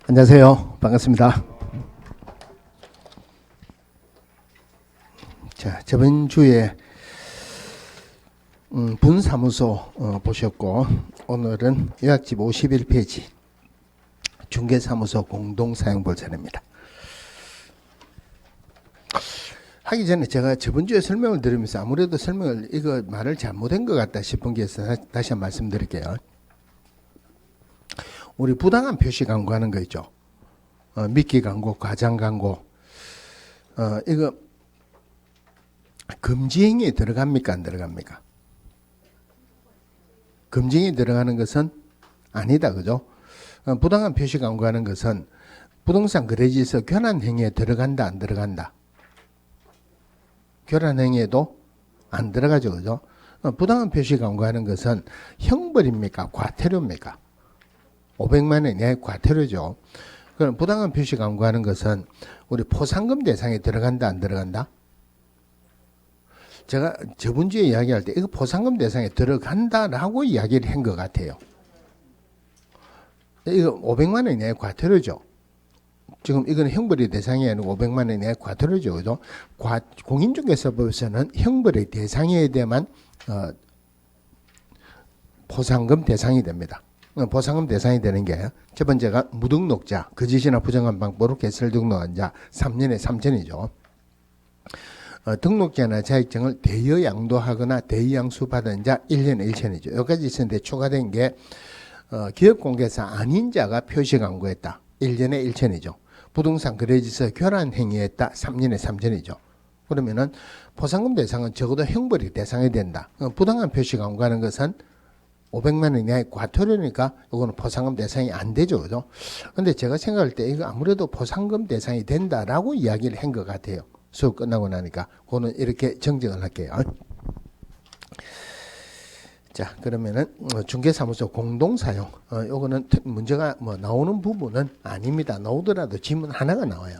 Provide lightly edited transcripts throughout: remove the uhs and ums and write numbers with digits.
안녕하세요. 반갑습니다. 자, 저번 주에 분사무소 보셨고, 오늘은 요약집 51페이지 중개사무소 공동사용볼 차례입니다. 하기 전에 제가 저번 주에 설명을 드리면서 아무래도 이거 말을 잘못한 것 같다 싶은 게 있어서 다시 한번 말씀드릴게요. 우리 부당한 표시 광고하는 거 있죠. 미끼 광고, 과장 광고. 이거 금지행위에 들어갑니까? 안 들어갑니까? 금지행위에 들어가는 것은 아니다. 그죠? 부당한 표시 광고하는 것은 부동산 거래지에서 교란행위에 들어간다. 안 들어간다? 교란행위에도 안 들어가죠. 그죠? 부당한 표시 광고하는 것은 형벌입니까? 과태료입니까? 500만 원 이하의 과태료죠. 그럼 부당한 표시 광고하는 것은 우리 포상금 대상에 들어간다. 안 들어간다? 제가 저번 주에 이야기할 때 이거 포상금 대상에 들어간다라고 이야기를 한 것 같아요. 이거 500만 원 이하의 과태료죠. 지금 이거는 형벌의 대상이 아니고 500만 원 이하의 과태료죠. 그죠? 공인중개사법에서는 형벌의 대상에 대해만 포상금 대상이 됩니다. 보상금 대상이 되는 게 첫 번째가 무등록자, 거짓이나 부정한 방법으로 개설 등록한 자 3년에 3천이죠. 등록자나 자격증을 대여 양도하거나 대여 양수받은 자 1년에 1천이죠. 여기까지 있었는데 추가된 게 기업공개사 아닌 자가 표시 광고했다. 1년에 1천이죠. 부동산 거래지에서 교란 행위했다. 3년에 3천이죠. 그러면은 포상금 대상은 적어도 형벌이 대상이 된다. 부당한 표시 광고하는 것은 500만 원 이하의 과태료니까 이거는 포상금 대상이 안 되죠. 그죠? 근데 제가 생각할 때 이거 아무래도 포상금 대상이 된다라고 이야기를 한 것 같아요. 수업 끝나고 나니까. 그거는 이렇게 정정을 할게요. 자, 그러면은 중개사무소 공동사용. 요거는 문제가 나오는 부분은 아닙니다. 나오더라도 지문 하나가 나와요.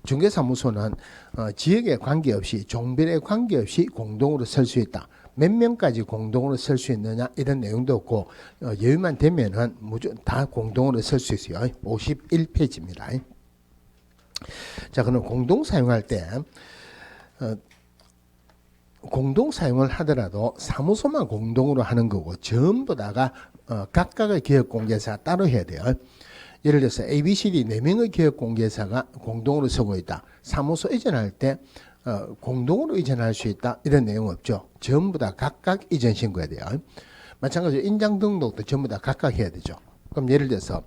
중개사무소는 지역에 관계없이 종별에 관계없이 공동으로 쓸 수 있다. 몇 명까지 공동으로 쓸 수 있느냐 이런 내용도 없고 여유만 되면은 다 공동으로 쓸 수 있어요. 51페이지입니다. 자, 그럼 공동 사용할 때 공동 사용을 하더라도 사무소만 공동으로 하는 거고 전부 다가 각각의 기업공개사 따로 해야 돼요. 예를 들어서 ABCD 4명의 기업공개사가 공동으로 쓰고 있다. 사무소 이전할 때 공동으로 이전할 수 있다. 이런 내용 없죠. 전부 다 각각 이전 신고해야 돼요. 마찬가지로 인장 등록도 전부 다 각각 해야 되죠. 그럼 예를 들어서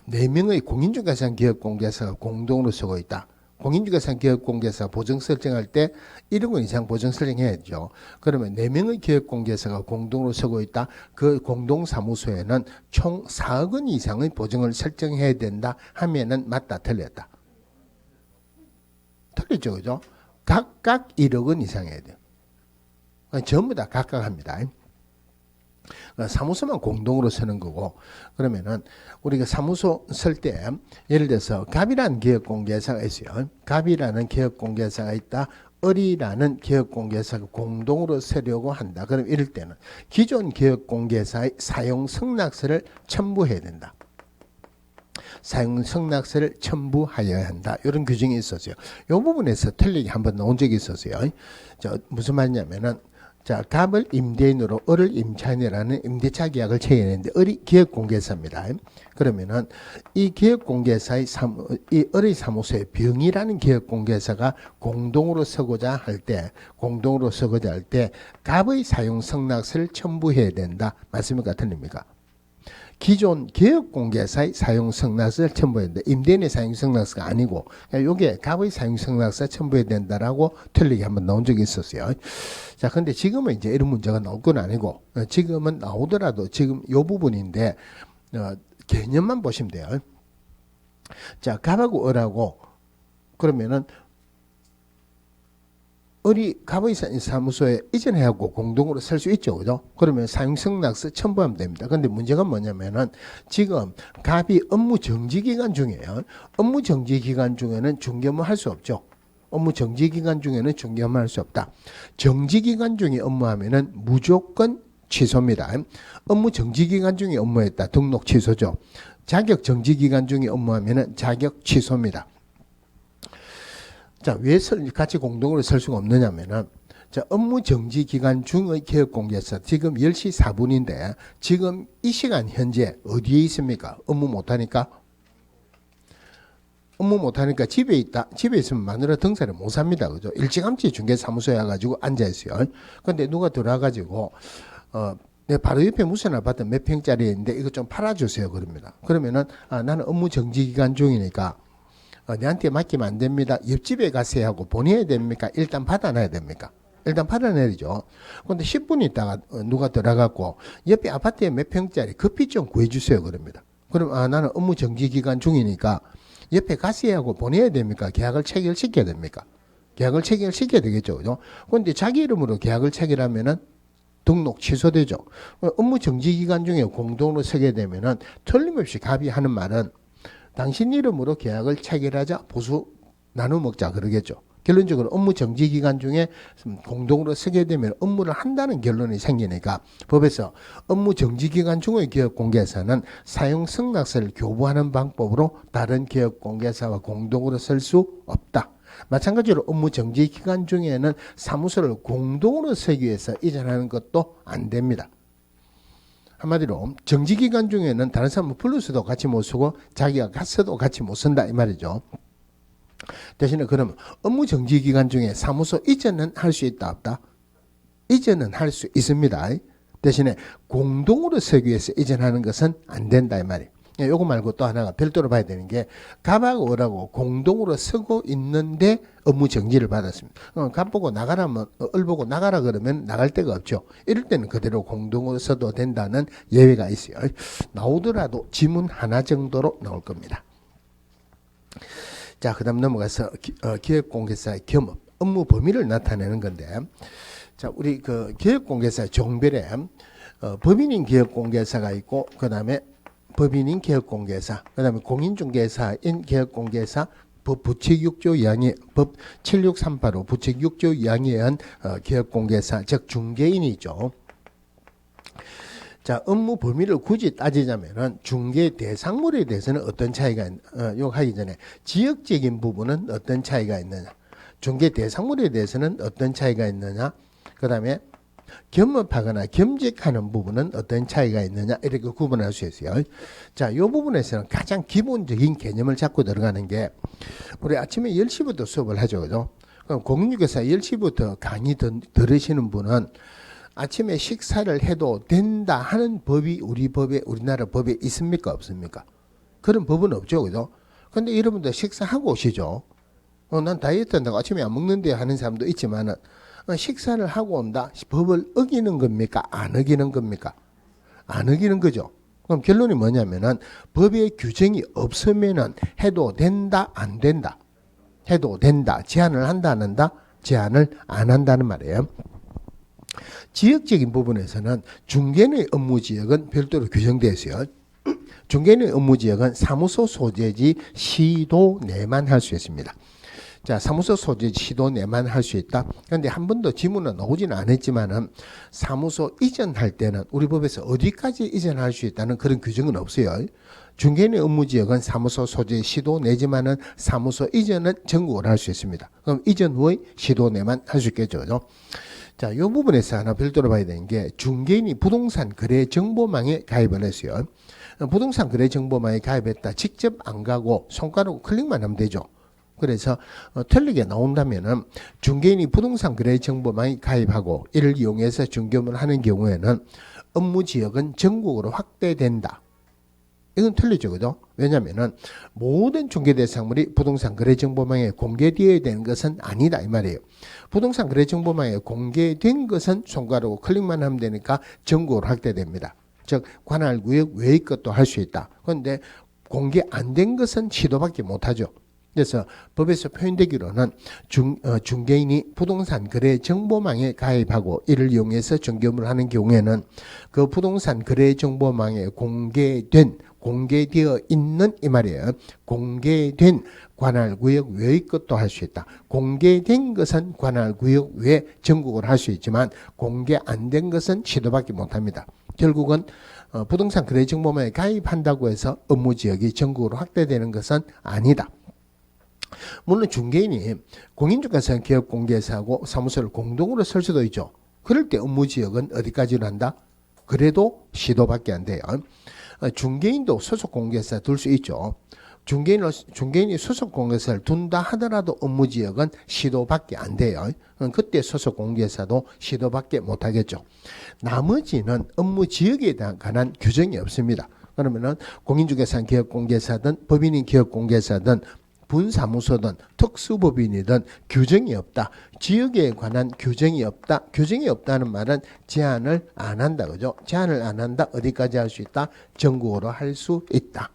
4명의 공인중개사 기업공개사가 공동으로 쓰고 있다. 공인중개사 기업공개사 보증 설정할 때 1억 원 이상 보증 설정해야죠. 그러면 4명의 기업공개사가 공동으로 쓰고 있다. 그 공동사무소에는 총 4억 원 이상의 보증을 설정해야 된다 하면은 맞다 틀렸다. 틀렸죠. 그죠? 각각 1억 원 이상 해야 돼요. 전부 다 각각 합니다. 사무소만 공동으로 쓰는 거고, 그러면은 우리가 사무소 쓸 때 예를 들어서 갑이라는 기업공개사가 있어요. 갑이라는 기업공개사가 있다. 을이라는 기업공개사가 공동으로 쓰려고 한다. 그럼 이럴 때는 기존 기업공개사의 사용 승낙서를 첨부해야 된다. 사용 승낙서를 첨부하여야 한다. 이런 규정이 있었어요. 이 부분에서 틀리게 한번 나온 적이 있었어요. 무슨 말이냐면은 자, 갑을 임대인으로 을을 임차인이라는 임대차 계약을 체결했는데 을이 기업공개사입니다. 그러면은 이 기업공개사의 이 을의 사무소에 병이라는 기업공개사가 공동으로 쓰고자 할 때 갑의 사용 승낙서를 첨부해야 된다. 맞습니까? 틀립니까? 기존 기업공개사의 사용승낙서를 첨부해야 된다. 임대인의 사용승낙서가 아니고 이게 갑의 사용승낙서 첨부해야 된다라고 틀리게 한번 나온 적이 있었어요. 자, 근데 지금은 이제 이런 문제가 나올 건 아니고 지금은 나오더라도 지금 이 부분인데 개념만 보시면 돼요. 자, 갑하고 을하고 그러면은 을이 갑의 사무소에 이전해갖고 공동으로 쓸 수 있죠. 그죠? 그러면 사용승낙서 첨부하면 됩니다. 근데 문제가 뭐냐면은 지금 갑이 업무 정지기간 중이에요. 업무 정지기간 중에는 중개업무 할 수 없죠. 업무 정지기간 중에는 중개업무 할 수 없다. 정지기간 중에 업무하면은 무조건 취소입니다. 업무 정지기간 중에 업무했다. 등록 취소죠. 자격 정지 기간 중에 업무하면은 자격 취소입니다. 자, 왜 같이 공동으로 설 수가 없느냐면은 자, 업무 정지 기간 중의 개업 공개서 지금 10시 4분인데 지금 이 시간 현재 어디에 있습니까? 업무 못하니까 집에 있다. 집에 있으면 마누라 등산을 못 삽니다. 그죠? 일찌감치 중개사무소에 와가지고 앉아있어요. 근데 누가 들어와가지고, 내 바로 옆에 무슨 아파트 몇 평짜리 있는데 이거 좀 팔아주세요. 그럽니다. 그러면은, 나는 업무 정지 기간 중이니까, 내한테 맡기면 안 됩니다. 옆집에 가세요 하고 보내야 됩니까? 일단 받아놔야 됩니까? 일단 받아내리죠. 근데 10분 있다가 누가 들어가고, 옆에 아파트에 몇 평짜리 급히 좀 구해주세요. 그럽니다. 그럼, 나는 업무 정지 기간 중이니까, 옆에 가세요 하고 보내야 됩니까? 계약을 체결시켜야 됩니까? 계약을 체결시켜야 되겠죠. 그죠? 그런데 자기 이름으로 계약을 체결하면은 등록 취소되죠. 업무 정지 기간 중에 공동으로 서게 되면은 틀림없이 갑이 하는 말은 당신 이름으로 계약을 체결하자, 보수 나눠 먹자 그러겠죠. 결론적으로 업무 정지 기간 중에 공동으로 서게 되면 업무를 한다는 결론이 생기니까 법에서 업무 정지 기간 중의 기업 공개사는 사용 승낙서를 교부하는 방법으로 다른 기업 공개사와 공동으로 설 수 없다. 마찬가지로 업무 정지 기간 중에는 사무소를 공동으로 서기 위해서 이전하는 것도 안 됩니다. 한마디로 정지 기간 중에는 다른 사람을 불러서도 같이 못 쓰고 자기가 갔어도 같이 못 쓴다 이 말이죠. 대신에 그러면 업무 정지 기간 중에 사무소 이전은 할 수 있다 없다? 이전은 할 수 있습니다. 대신에 공동으로 서기 위해서 이전하는 것은 안 된다 이 말이에요. 요거 말고 또 하나가 별도로 봐야 되는 게 갑하고 을하고 공동으로 서고 있는데 업무 정지를 받았습니다. 갑 보고 나가라면 을 보고 나가라 그러면 나갈 데가 없죠. 이럴 때는 그대로 공동으로 서도 된다는 예외가 있어요. 나오더라도 지문 하나 정도로 나올 겁니다. 자, 그 다음 넘어가서 기획공개사의 겸업, 업무 범위를 나타내는 건데, 자, 우리 그 기획공개사 종별에 법인인 기획공개사가 있고, 그 다음에 법인인 기획공개사, 그 다음에 공인중개사인 기획공개사, 법 부칙 6조 2항에 법 76385 부칙 6조 2항에 의한 기획공개사, 즉 중개인이죠. 자, 업무 범위를 굳이 따지자면은 중개 대상물에 대해서는 어떤 차이가 이거 하기 전에 지역적인 부분은 어떤 차이가 있느냐, 중개 대상물에 대해서는 어떤 차이가 있느냐, 그다음에 겸업하거나 겸직하는 부분은 어떤 차이가 있느냐 이렇게 구분할 수 있어요. 자, 이 부분에서는 가장 기본적인 개념을 잡고 들어가는 게 우리 아침에 10시부터 수업을 하죠, 그죠? 그럼 공인중개사 10시부터 강의 들으시는 분은 아침에 식사를 해도 된다 하는 법이 우리나라 법에 있습니까? 없습니까? 그런 법은 없죠. 그죠? 근데 여러분들 식사하고 오시죠. 난 다이어트 한다고 아침에 안 먹는데 하는 사람도 있지만은 식사를 하고 온다. 법을 어기는 겁니까? 안 어기는 겁니까? 안 어기는 거죠. 그럼 결론이 뭐냐면은 법의 규정이 없으면은 해도 된다, 안 된다. 해도 된다. 제한을 한다, 안 한다? 제한을 안 한다는 말이에요. 지역적인 부분에서는 중개인의 업무지역은 별도로 규정되어 있어요. 중개인의 업무지역은 사무소 소재지 시도 내만 할 수 있습니다. 자, 사무소 소재지 시도 내만 할 수 있다. 그런데 한 번도 지문은 나오지는 않았지만은 사무소 이전할 때는 우리 법에서 어디까지 이전할 수 있다는 그런 규정은 없어요. 중개인의 업무지역은 사무소 소재 시도 내지만은 사무소 이전은 전국을 할 수 있습니다. 그럼 이전 후의 시도 내만 할 수 있겠죠. 그죠? 자, 이 부분에서 하나 별도로 봐야 되는 게 중개인이 부동산 거래 정보망에 가입을 했어요. 부동산 거래 정보망에 가입했다. 직접 안 가고 손가락 클릭만 하면 되죠. 그래서 틀리게 나온다면은 중개인이 부동산 거래 정보망에 가입하고 이를 이용해서 중개업을 하는 경우에는 업무 지역은 전국으로 확대된다. 이건 틀리죠, 그죠? 왜냐면은 모든 중개 대상물이 부동산 거래 정보망에 공개되어야 되는 것은 아니다 이 말이에요. 부동산 거래 정보망에 공개된 것은 손가락으로 클릭만 하면 되니까 전국으로 확대됩니다. 즉 관할 구역 외의 것도 할 수 있다. 그런데 공개 안 된 것은 시도밖에 못하죠. 그래서 법에서 표현되기로는 중개인이 부동산 거래 정보망에 가입하고 이를 이용해서 중개업을 하는 경우에는 그 부동산 거래 정보망에 공개되어 있는 이 말이에요. 공개된 관할구역 외의 것도 할 수 있다. 공개된 것은 관할구역 외 전국을 할 수 있지만 공개 안 된 것은 시도밖에 못합니다. 결국은 부동산 거래정보망에 가입한다고 해서 업무지역이 전국으로 확대되는 것은 아니다. 물론 중개인이 공인중개사 기업공개사하고 사무소를 공동으로 설 수도 있죠. 그럴 때 업무지역은 어디까지로 한다? 그래도 시도밖에 안 돼요. 중개인도 소속공개사 둘 수 있죠. 중개인이 소속공개사를 둔다 하더라도 업무지역은 시도밖에 안 돼요. 그때 소속공개사도 시도밖에 못하겠죠. 나머지는 업무지역에 관한 규정이 없습니다. 그러면은 공인중개사는 기업공개사든 법인인 기업공개사든 분사무소든 특수법인이든 규정이 없다. 지역에 관한 규정이 없다. 규정이 없다는 말은 제한을 안 한다. 그죠? 제한을 안 한다. 어디까지 할 수 있다? 전국으로 할 수 있다.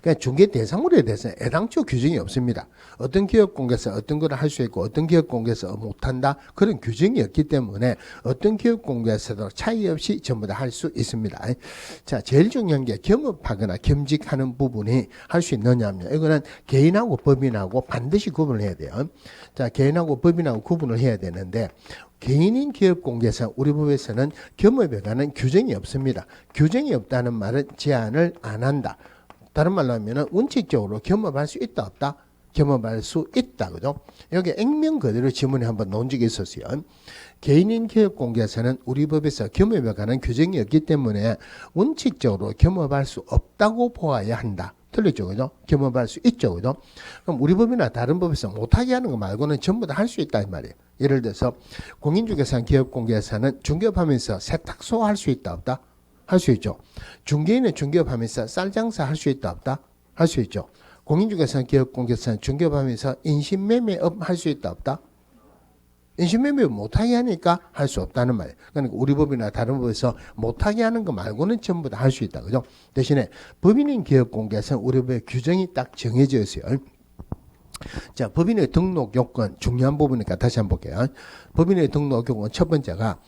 그러니까 중개 대상물에 대해서는 애당초 규정이 없습니다. 어떤 기업공개사 어떤 걸 할 수 있고 어떤 기업공개사 못한다. 그런 규정이 없기 때문에 어떤 기업공개사도 차이 없이 전부 다 할 수 있습니다. 자, 제일 중요한 게 겸업하거나 겸직하는 부분이 할 수 있느냐면 이거는 개인하고 법인하고 반드시 구분을 해야 돼요. 자, 개인하고 법인하고 구분을 해야 되는데 개인인 기업공개사 우리 법에서는 겸업에 관한 규정이 없습니다. 규정이 없다는 말은 제한을 안 한다. 다른 말로 하면은 원칙적으로 겸업할 수 있다 없다? 겸업할 수 있다. 그죠? 여기 액면 그대로 지문에 한번 놓은 적이 있었어요. 개인인 기업공개사는 우리 법에서 겸업에 관한 규정이 없기 때문에 원칙적으로 겸업할 수 없다고 보아야 한다. 틀렸죠? 그죠? 겸업할 수 있죠? 그죠? 그럼 우리 법이나 다른 법에서 못하게 하는 거 말고는 전부 다 할 수 있다. 이 말이에요. 예를 들어서 공인중개사 기업공개사는 중개업하면서 세탁소 할 수 있다 없다? 할 수 있죠. 중개인은 중개업하면서 쌀장사 할 수 있다 없다? 할 수 있죠. 공인중개사 기업공개사는 중개업하면서 인신매매업 할 수 있다 없다? 인신매매 못하게 하니까 할 수 없다는 말이에요. 그러니까 우리 법이나 다른 법에서 못하게 하는 거 말고는 전부 다 할 수 있다. 그죠? 대신에 법인인 기업공개사는 우리 법의 규정이 딱 정해져 있어요. 자, 법인의 등록 요건 중요한 부분이니까 다시 한번 볼게요. 법인의 등록 요건 첫 번째가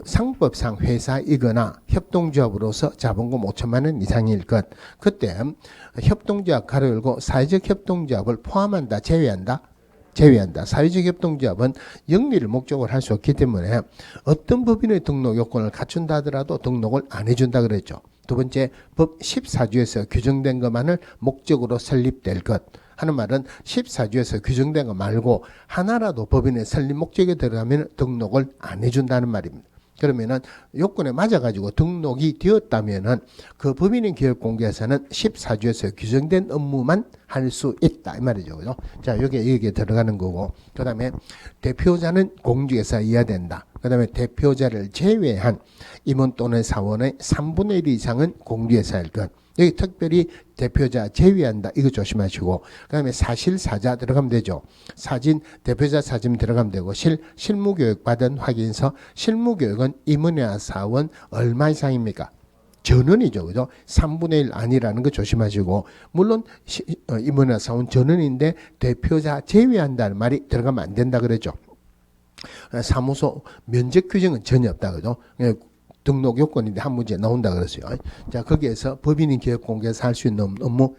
상법상 회사이거나 협동조합으로서 자본금 5천만 원 이상일 것. 그때 협동조합 가로 열고 사회적 협동조합을 포함한다, 제외한다? 제외한다. 사회적 협동조합은 영리를 목적으로 할 수 없기 때문에 어떤 법인의 등록 요건을 갖춘다 하더라도 등록을 안 해준다 그랬죠. 두 번째, 법 14조에서 규정된 것만을 목적으로 설립될 것. 하는 말은 14조에서 규정된 거 말고 하나라도 법인의 설립 목적에 들어가면 등록을 안 해준다는 말입니다. 그러면은 요건에 맞아가지고 등록이 되었다면은 그 법인인 기업공개사는 14조에서 규정된 업무만 할 수 있다 이 말이죠. 그죠? 자, 여기에 들어가는 거고, 그 다음에 대표자는 공직에서 이하된다. 그 다음에 대표자를 제외한 임원 또는 사원의 3분의 1 이상은 공직에서일 것. 여기 특별히 대표자 제외한다. 이거 조심하시고, 그 다음에 사실사자 들어가면 되죠. 사진, 대표자 사진 들어가면 되고, 실무교육 받은 확인서, 실무교육은 임원이나 사원 얼마 이상입니까? 전원이죠. 그죠? 3분의 1 아니라는 거 조심하시고, 물론 임원이나 사원 전원인데 대표자 제외한다는 말이 들어가면 안 된다 그랬죠. 사무소 면적 규정은 전혀 없다. 그죠? 등록 요건인데 한 문제 나온다 그랬어요. 자, 거기에서 법인인 기업공개사 할 수 있는 업무,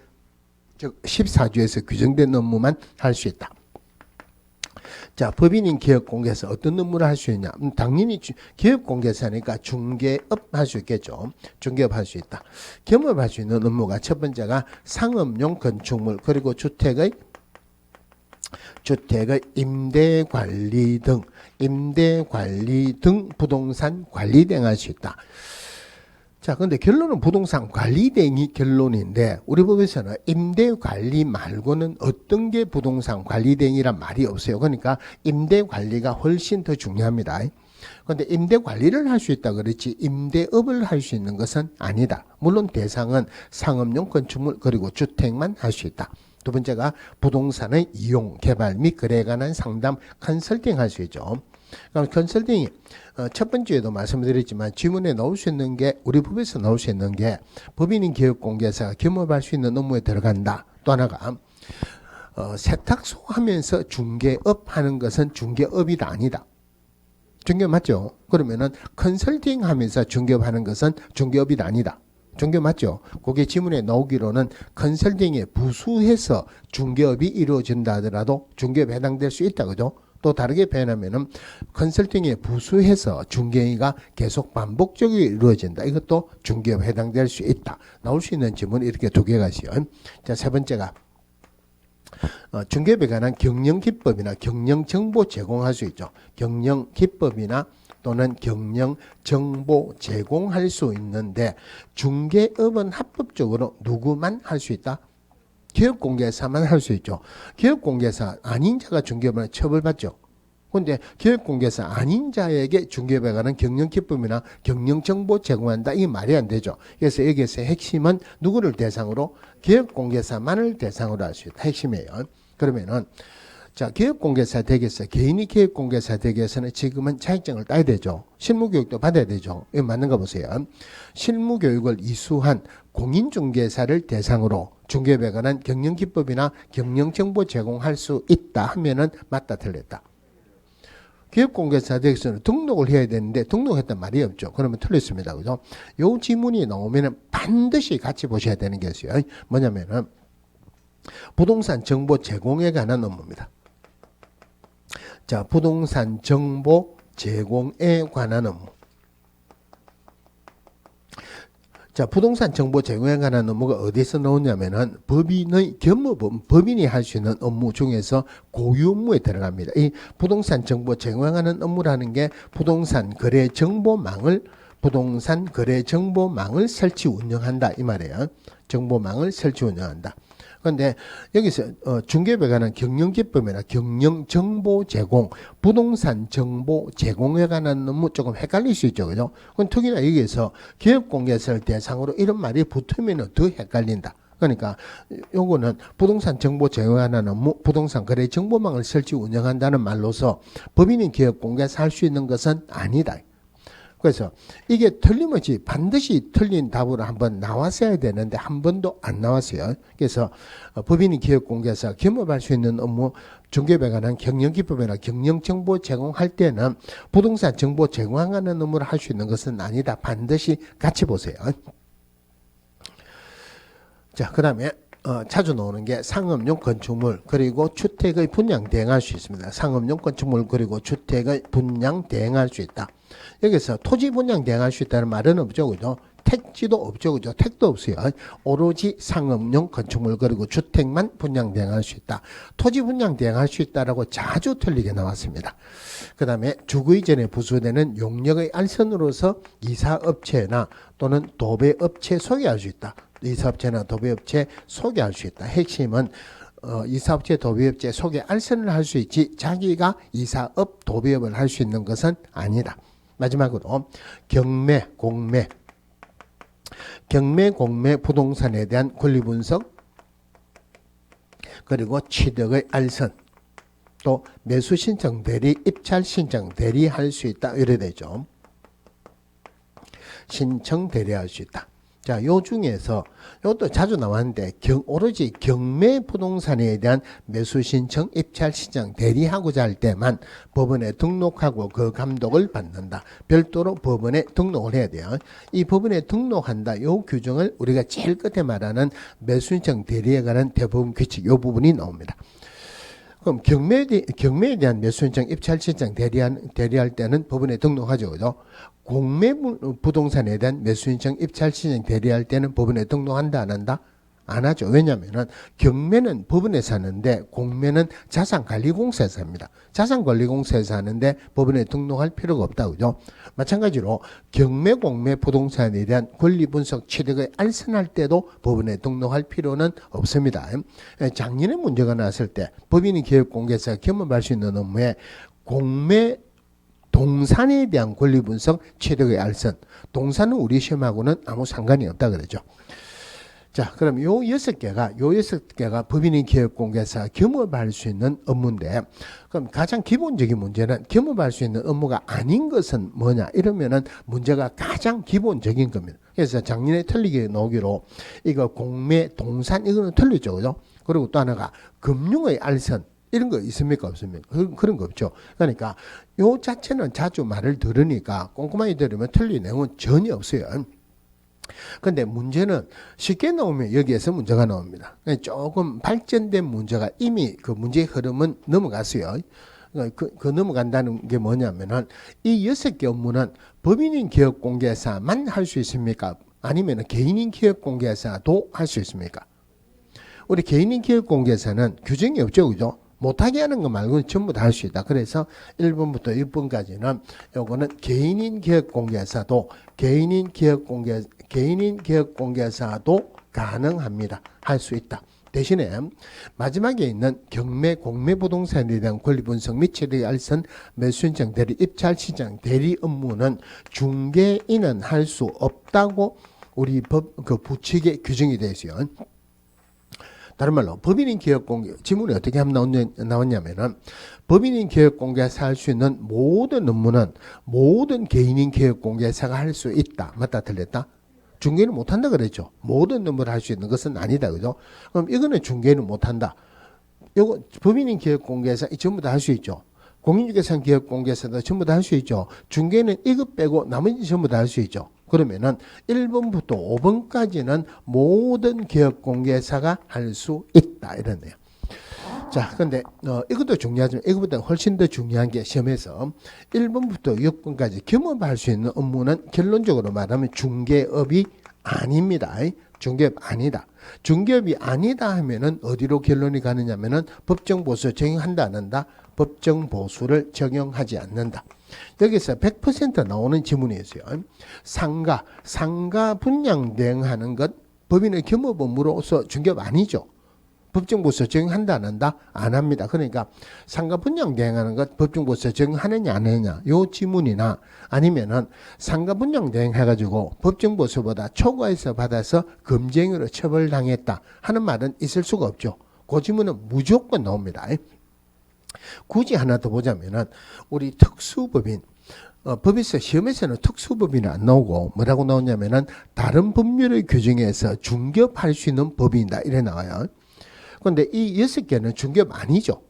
즉 14조에서 규정된 업무만 할 수 있다. 자, 법인인 기업공개사 어떤 업무를 할 수 있냐? 당연히 기업공개사니까 중개업 할 수 있겠죠. 중개업 할 수 있다. 겸업할 수 있는 업무가 첫 번째가 상업용 건축물 그리고 주택의 임대관리 등 부동산 관리 등 할 수 있다. 자, 근데 결론은 부동산 관리 등이 결론인데 우리 법에서는 임대관리 말고는 어떤 게 부동산 관리 등이란 말이 없어요. 그러니까 임대관리가 훨씬 더 중요합니다. 그런데 임대관리를 할 수 있다 그렇지 임대업을 할 수 있는 것은 아니다. 물론 대상은 상업용 건축물 그리고 주택만 할 수 있다. 두 번째가 부동산의 이용, 개발 및 거래에 관한 상담, 컨설팅 할 수 있죠. 그럼 컨설팅이 첫 번째에도 말씀드렸지만 지문에 나올 수 있는 게 우리 법에서 나올 수 있는 게 법인인 기업공개사가 겸업할 수 있는 업무에 들어간다. 또 하나가 세탁소 하면서 중개업 하는 것은 중개업이다 아니다. 중개업 맞죠? 그러면은 컨설팅 하면서 중개업 하는 것은 중개업이다 아니다. 중개업 맞죠? 그게 지문에 나오기로는 컨설팅에 부수해서 중개업이 이루어진다 하더라도 중개업에 해당될 수 있다. 그죠? 또 다르게 표현하면은 컨설팅에 부수해서 중개가 계속 반복적으로 이루어진다. 이것도 중개업에 해당될 수 있다. 나올 수 있는 질문이 이렇게 두 개가 있어요. 자, 세 번째가 중개업에 관한 경영 기법이나 경영 정보 제공할 수 있죠. 경영 기법이나 또는 경영 정보 제공할 수 있는데 중개업은 합법적으로 누구만 할 수 있다? 기업공개사만 할 수 있죠. 기업공개사 아닌 자가 중개업을 처벌받죠. 그런데 기업공개사 아닌 자에게 중개업에 관한 경영 기법이나 경영 정보 제공한다. 이게 말이 안 되죠. 그래서 여기에서 핵심은 누구를 대상으로? 기업공개사만을 대상으로 할 수 있다. 핵심이에요. 그러면은 자, 기업공개사 댁에서 개인이 기업공개사 댁에서는 지금은 자격증을 따야 되죠. 실무교육도 받아야 되죠. 이거 맞는 거 보세요. 실무교육을 이수한 공인중개사를 대상으로 중개업에 관한 경영기법이나 경영정보 제공할 수 있다 하면은 맞다 틀렸다. 기업공개사 댁에서는 등록을 해야 되는데 등록했단 말이 없죠. 그러면 틀렸습니다. 그죠? 요 지문이 나오면은 반드시 같이 보셔야 되는 게 있어요. 뭐냐면은 부동산 정보 제공에 관한 업무입니다. 자, 부동산 정보 제공에 관한 업무. 자, 부동산 정보 제공에 관한 업무가 어디서 나오냐면은 법인의 법인이 할 수 있는 업무 중에서 고유 업무에 들어갑니다. 이 부동산 정보 제공에 관한 업무라는 게 부동산 거래 정보망을 설치 운영한다 이 말이에요. 정보망을 설치 운영한다. 그런데 여기서 중개업에 관한 경영기법이나 경영정보 제공, 부동산 정보 제공에 관한 업무 조금 헷갈릴 수 있죠. 그죠? 그건 특히나 여기에서 기업공개사를 대상으로 이런 말이 붙으면 더 헷갈린다. 그러니까 요거는 부동산 정보 제공에 관한 업무, 부동산 거래 정보망을 설치 운영한다는 말로서 법인인 기업공개사 할 수 있는 것은 아니다. 그래서 이게 틀림없이 반드시 틀린 답으로 한번 나왔어야 되는데 한 번도 안 나왔어요. 그래서 법인이 기업공개사 겸업할 수 있는 업무 중개업에 관한 경영기법이나 경영정보 제공할 때는 부동산 정보 제공하는 업무를 할 수 있는 것은 아니다. 반드시 같이 보세요. 자, 그 다음에 자주 나오는 게 상업용 건축물 그리고 주택의 분양 대행할 수 있습니다. 상업용 건축물 그리고 주택의 분양 대행할 수 있다. 여기서 토지 분양 대행할 수 있다는 말은 없죠. 그죠? 택지도 없죠. 그죠? 택도 없어요. 오로지 상업용 건축물 그리고 주택만 분양 대행할 수 있다. 토지 분양 대행할 수 있다라고 자주 틀리게 나왔습니다. 그 다음에 주거 이전에 부수되는 용역의 알선으로서 이사업체나 또는 도배업체 소개할 수 있다. 이사업체나 도배업체 소개할 수 있다. 핵심은 이사업체 도배업체 소개 알선을 할 수 있지 자기가 이사업 도배업을 할 수 있는 것은 아니다. 마지막으로 경매 공매 부동산에 대한 권리 분석 그리고 취득의 알선 또 매수 신청 대리 입찰 신청 대리할 수 있다. 이래 되죠. 신청 대리할 수 있다. 자, 요 중에서 이것도 자주 나왔는데 오로지 경매 부동산에 대한 매수 신청, 입찰 신청 대리하고자 할 때만 법원에 등록하고 그 감독을 받는다. 별도로 법원에 등록을 해야 돼요. 이 법원에 등록한다. 요 규정을 우리가 제일 끝에 말하는 매수 신청 대리에 관한 대법원 규칙 요 부분이 나옵니다. 그럼 경매에 대한 매수 신청, 입찰 신청 대리할 때는 법원에 등록하죠. 그죠? 공매 부동산에 대한 매수 신청, 입찰 신청 대리할 때는 법원에 등록한다 안 한다? 안 하죠. 왜냐하면 경매는 법원에서 하는데 공매는 자산관리공사에서 합니다. 자산관리공사에서 하는데 법원에 등록할 필요가 없다. 그죠? 마찬가지로 경매 공매 부동산에 대한 권리분석 취득의 알선할 때도 법원에 등록할 필요는 없습니다. 작년에 문제가 났을 때 법인이 기업공개사가 겸업할 수 있는 업무에 공매 동산에 대한 권리분석 취득의 알선, 동산은 우리 시험하고는 아무 상관이 없다 그러죠. 자, 그럼 요 6개가 법인인 기업공개사 겸업할 수 있는 업무인데, 그럼 가장 기본적인 문제는 겸업할 수 있는 업무가 아닌 것은 뭐냐? 이러면은 문제가 가장 기본적인 겁니다. 그래서 작년에 틀리게 나오기로 이거 공매, 동산 이거는 틀렸죠. 그죠? 그리고 또 하나가 금융의 알선. 이런 거 있습니까? 없습니까? 그런 거 없죠. 그러니까 요 자체는 자주 말을 들으니까 꼼꼼하게 들으면 틀린 내용은 전혀 없어요. 근데 문제는 쉽게 나오면 여기에서 문제가 나옵니다. 조금 발전된 문제가 이미 그 문제의 흐름은 넘어갔어요. 그 넘어간다는 게 뭐냐면은 이 6개 업무는 법인인 기업공개사만 할 수 있습니까? 아니면 개인인 기업공개사도 할 수 있습니까? 우리 개인인 기업공개사는 규정이 없죠, 그죠? 못하게 하는 거 말고는 전부 다 할 수 있다. 그래서 1번부터 6번까지는 요거는 개인인 기업공개사도 개인인 기업공개사도 가능합니다. 할 수 있다. 대신에 마지막에 있는 경매 공매 부동산에 대한 권리 분석 및 처리 알선 매수인정 대리 입찰 시장 대리 업무는 중개인은 할 수 없다고 우리 법 그 부칙에 규정이 되어 있어요. 다른 말로 법인인 기업공개 지문이 어떻게 하면 나왔냐면은 법인인 기업공개사 할 수 있는 모든 업무는 모든 개인인 기업공개사가 할 수 있다. 맞다 틀렸다? 중개는 못한다 그랬죠. 모든 업무를 할 수 있는 것은 아니다. 그죠? 그럼 이거는 중개는 못한다. 요거 법인인 기업공개사 전부 다 할 수 있죠. 공인중개사 기업공개사도 전부 다 할 수 있죠. 중개는 이거 빼고 나머지 전부 다 할 수 있죠. 그러면은 1번부터 5번까지는 모든 기업공개사가 할 수 있다. 이러네요. 자, 근데 이것도 중요하지만 이것보다 훨씬 더 중요한 게 시험에서 1번부터 6번까지 겸업할 수 있는 업무는 결론적으로 말하면 중개업이 아닙니다. 중개업 아니다. 중개업이 아니다 하면은 어디로 결론이 가느냐면은 법정 보수 적용한다 안 한다? 법정 보수를 적용하지 않는다. 여기서 100% 나오는 지문이 있어요. 상가 분양 대행하는 것 법인의 겸업 업무로서 중개업 아니죠. 법정 보수 적용한다 안 한다? 안 합니다. 그러니까 상가 분양 대행하는 것 법정 보수 적용하느냐 안 하느냐 요 지문이나 아니면은 상가 분양 대행해가지고 법정 보수보다 초과해서 받아서 금쟁이로 처벌당했다 하는 말은 있을 수가 없죠. 그 지문은 무조건 나옵니다. 굳이 하나 더 보자면은 우리 특수법인 법에서 시험에서는 특수법인은 안 나오고 뭐라고 나오냐면은 다른 법률의 규정에서 중개업할 수 있는 법인이다 이래 나와요. 그런데 이 6개는 중개업 아니죠.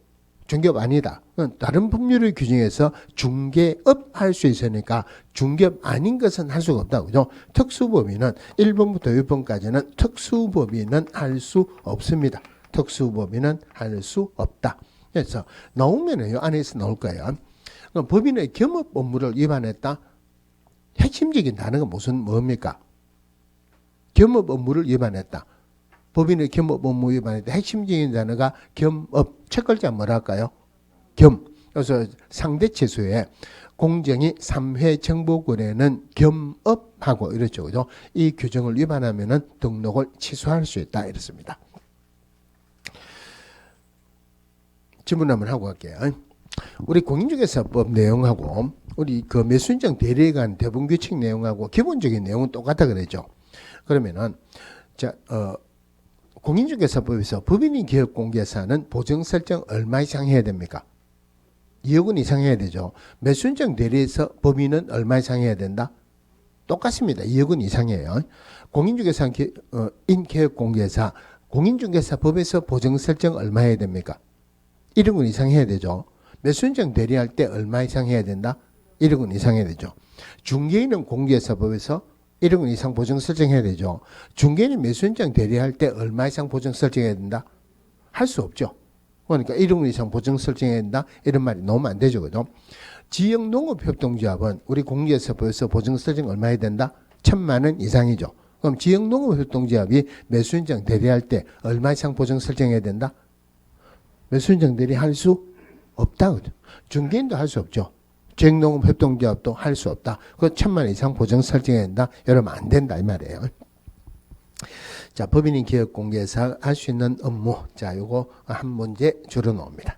중개업 아니다. 다른 법률의 규정에서 중개업 할 수 있으니까 중개업 아닌 것은 할 수가 없다. 그죠? 특수법인은 1번부터 6번까지는 특수법인은 할 수 없습니다. 특수법인은 할 수 없다. 그래서 나오면은 이 안에서 나올 거예요. 그럼 법인의 겸업 업무를 위반했다. 핵심적인 단어가 뭡니까? 겸업 업무를 위반했다. 법인의 겸업 업무 위반했다. 핵심적인 단어가 겸업. 첫 글자 뭐랄까요? 겸. 그래서 상대치수에 공정이 3회 정보권에는 겸업하고 이렇죠. 그죠? 이 규정을 위반하면은 등록을 취소할 수 있다. 이렇습니다. 질문 한번 하고 갈게요. 우리 공인중개사법 내용하고 우리 그 매수인정 대리에 관한 대부분규칙 내용하고 기본적인 내용은 똑같다 그랬죠. 그러면은 자 공인중개사법에서 법인인 기업공개사는 보정 설정 얼마 이상 해야 됩니까? 2억 원 이상 해야 되죠. 매수인정 대리에서 법인은 얼마 이상 해야 된다? 똑같습니다. 2억 원 이상이에요. 공인중개사 인기업공개사 공인중개사법에서 보정 설정 얼마 해야 됩니까? 1억 원 이상 해야 되죠. 매수인정 대리할 때 얼마 이상 해야 된다? 1억 원 이상 해야 되죠. 중개인은 공개사법에서 1억 원 이상 보정 설정해야 되죠. 중개인은 매수인정 대리할 때 얼마 이상 보정 설정해야 된다? 할 수 없죠. 그러니까 1억 원 이상 보정 설정해야 된다? 이런 말이 나오면 안 되죠. 그죠? 지역농업협동조합은 우리 공개사법에서 보정 설정 얼마 해야 된다? 1,000만 원 이상이죠. 그럼 지역농업협동조합이 매수인정 대리할 때 얼마 이상 보정 설정해야 된다? 매수인정 대리 할 수 없다. 중개인도 할 수 없죠. 지역농업협동조합도 할 수 없다. 그 1,000만 원 이상 보정 설정해야 된다. 이러면 안 된다 이 말이에요. 자, 법인인 기업공개사 할 수 있는 업무. 자, 요거 한 문제 줄여 놓습니다.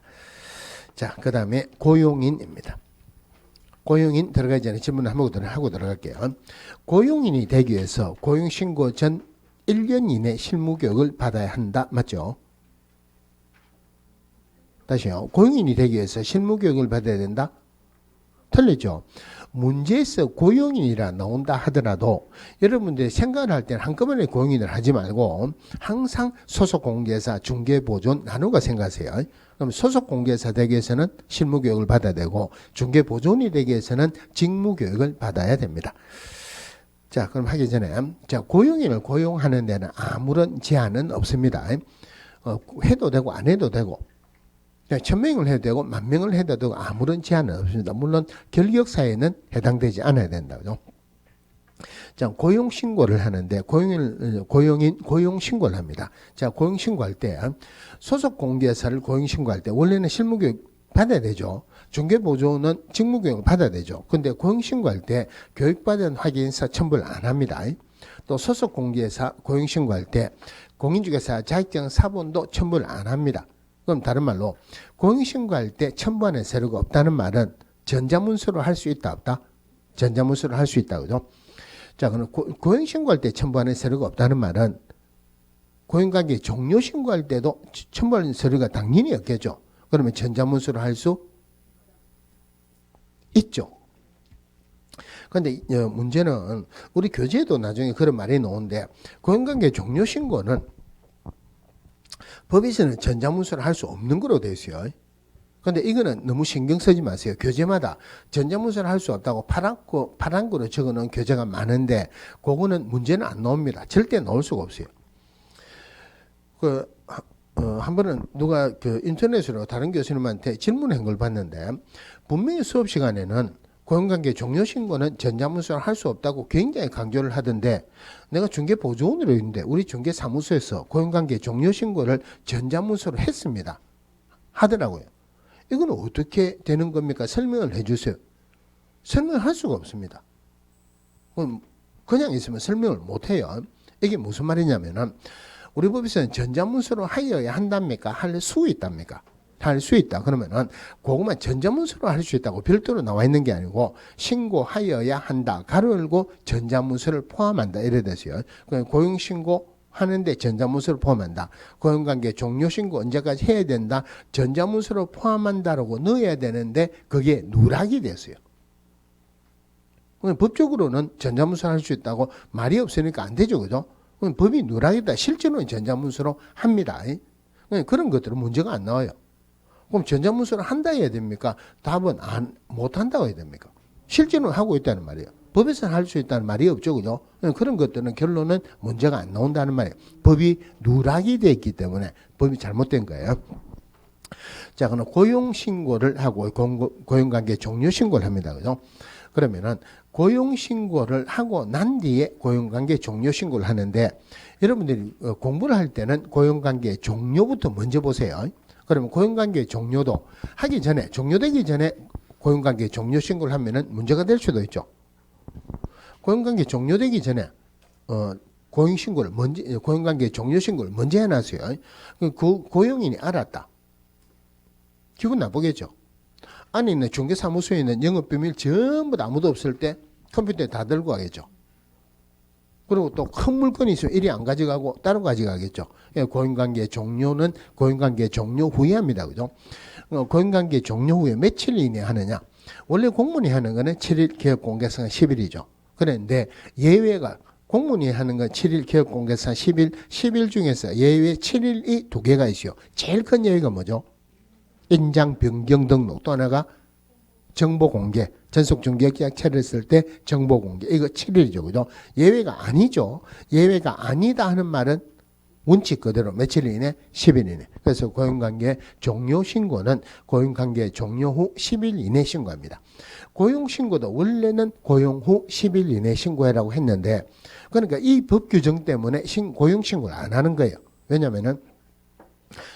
자, 그 다음에 고용인입니다. 고용인 들어가기 전에 질문 한번 하고 들어갈게요. 고용인이 되기 위해서 고용신고 전 1년 이내 실무교육을 받아야 한다. 맞죠? 다시요. 고용인이 되기 위해서 실무교육을 받아야 된다? 틀리죠. 문제에서 고용인이라 나온다 하더라도 여러분들이 생각을 할 때는 한꺼번에 고용인을 하지 말고 항상 소속공개사, 중개보존 나누어 생각하세요. 그럼 소속공개사 되기 위해서는 실무교육을 받아야 되고 중개보존이 되기 위해서는 직무교육을 받아야 됩니다. 자, 그럼 하기 전에 자, 고용인을 고용하는 데는 아무런 제한은 없습니다. 해도 되고 안 해도 되고 1000명을 해도 되고 10,000명을 해도 되고 아무런 제한은 없습니다. 물론 결격사에는 해당되지 않아야 된다죠. 자, 고용 신고를 하는데 고용 신고를 합니다. 자, 고용 신고할 때 소속 공개사를 고용 신고할 때 원래는 실무 교육 받아야 되죠. 중개 보조는 직무 교육을 받아야 되죠. 근데 고용 신고할 때 교육받은 확인서 첨부를 안 합니다. 또 소속 공개사 고용 신고할 때 공인중개사 자격증 사본도 첨부를 안 합니다. 그럼 다른 말로 고용 신고할 때 첨부하는 서류가 없다는 말은 전자문서로 할 수 있다 없다? 전자문서로 할 수 있다 그죠? 자, 그럼 고용 신고할 때 첨부하는 서류가 없다는 말은 고용관계 종료 신고할 때도 첨부하는 서류가 당연히 없겠죠. 그러면 전자문서로 할 수 있죠. 그런데 문제는 우리 교재에도 나중에 그런 말이 나오는데 고용관계 종료 신고는 법에서는 전자문서를 할 수 없는 거로 되어 있어요. 그런데 이거는 너무 신경 쓰지 마세요. 교재마다 전자문서를 할 수 없다고 파란 거로 적어놓은 교재가 많은데 그거는 문제는 안 나옵니다. 절대 나올 수가 없어요. 한 번은 누가 인터넷으로 다른 교수님한테 질문한 걸 봤는데 분명히 수업 시간에는 고용관계 종료 신고는 전자문서를 할 수 없다고 굉장히 강조를 하던데 내가 중개보조원으로 있는데 우리 중개사무소에서 고용관계 종료 신고를 전자문서로 했습니다. 하더라고요. 이건 어떻게 되는 겁니까? 설명을 해주세요. 설명을 할 수가 없습니다. 그냥 있으면 설명을 못해요. 이게 무슨 말이냐면은 우리 법에서는 전자문서로 하여야 한답니까? 할 수 있답니까? 할 수 있다. 그러면은 그것만 전자문서로 할 수 있다고 별도로 나와 있는 게 아니고 신고하여야 한다. 가로 열고 전자문서를 포함한다. 이래 됐어요. 고용신고 하는데 전자문서를 포함한다. 고용관계 종료신고 언제까지 해야 된다. 전자문서를 포함한다라고 넣어야 되는데 그게 누락이 됐어요. 법적으로는 전자문서를 할 수 있다고 말이 없으니까 안 되죠. 그죠? 법이 누락이다. 실제로는 전자문서로 합니다. 그런 것들은 문제가 안 나와요. 그럼 전자문서를 한다 해야 됩니까? 답은 못한다고 해야 됩니까? 실제로는 하고 있다는 말이에요. 법에서는 할 수 있다는 말이 없죠. 그죠? 그런 것들은 결론은 문제가 안 나온다는 말이에요. 법이 누락이 되어 있기 때문에 법이 잘못된 거예요. 자, 그럼 고용신고를 하고 고용관계 종료신고를 합니다. 그죠? 그러면은 고용신고를 하고 난 뒤에 고용관계 종료신고를 하는데 여러분들이 공부를 할 때는 고용관계 종료부터 먼저 보세요. 그러면 고용관계 종료도 하기 전에 종료되기 전에 고용관계 종료신고를 하면은 문제가 될 수도 있죠. 고용관계 종료되기 전에 고용관계 종료신고를 먼저 해놨어요. 그 고용인이 알았다. 기분 나쁘겠죠. 안에 있는 중개사무소에 있는 영업비밀 전부 다 아무도 없을 때 컴퓨터에 다 들고 가겠죠. 그리고 또 큰 물건이 있으면 이리 안 가져가고 따로 가져가겠죠. 고용관계 종료는 고용관계 종료 후에 합니다. 그죠? 고용관계 종료 후에 며칠 이내에 하느냐. 원래 공무원이 하는 거는 7일, 개업공개상 10일이죠. 그런데 예외가 공무원이 하는 건 7일, 개업공개상 10일, 10일 중에서 예외 7일이 2개가 있어요. 제일 큰 예외가 뭐죠? 인장 변경 등록. 또 하나가 정보 공개. 전속 중개계약 체결했을 때 정보 공개. 이거 7일이죠. 그죠? 예외가 아니죠. 예외가 아니다 하는 말은 원칙 그대로 며칠 이내? 10일 이내. 그래서 고용관계 종료 신고는 고용관계 종료 후 10일 이내 신고합니다. 고용신고도 원래는 고용 후 10일 이내 신고해라고 했는데 그러니까 이 법 규정 때문에 고용신고를 안 하는 거예요. 왜냐하면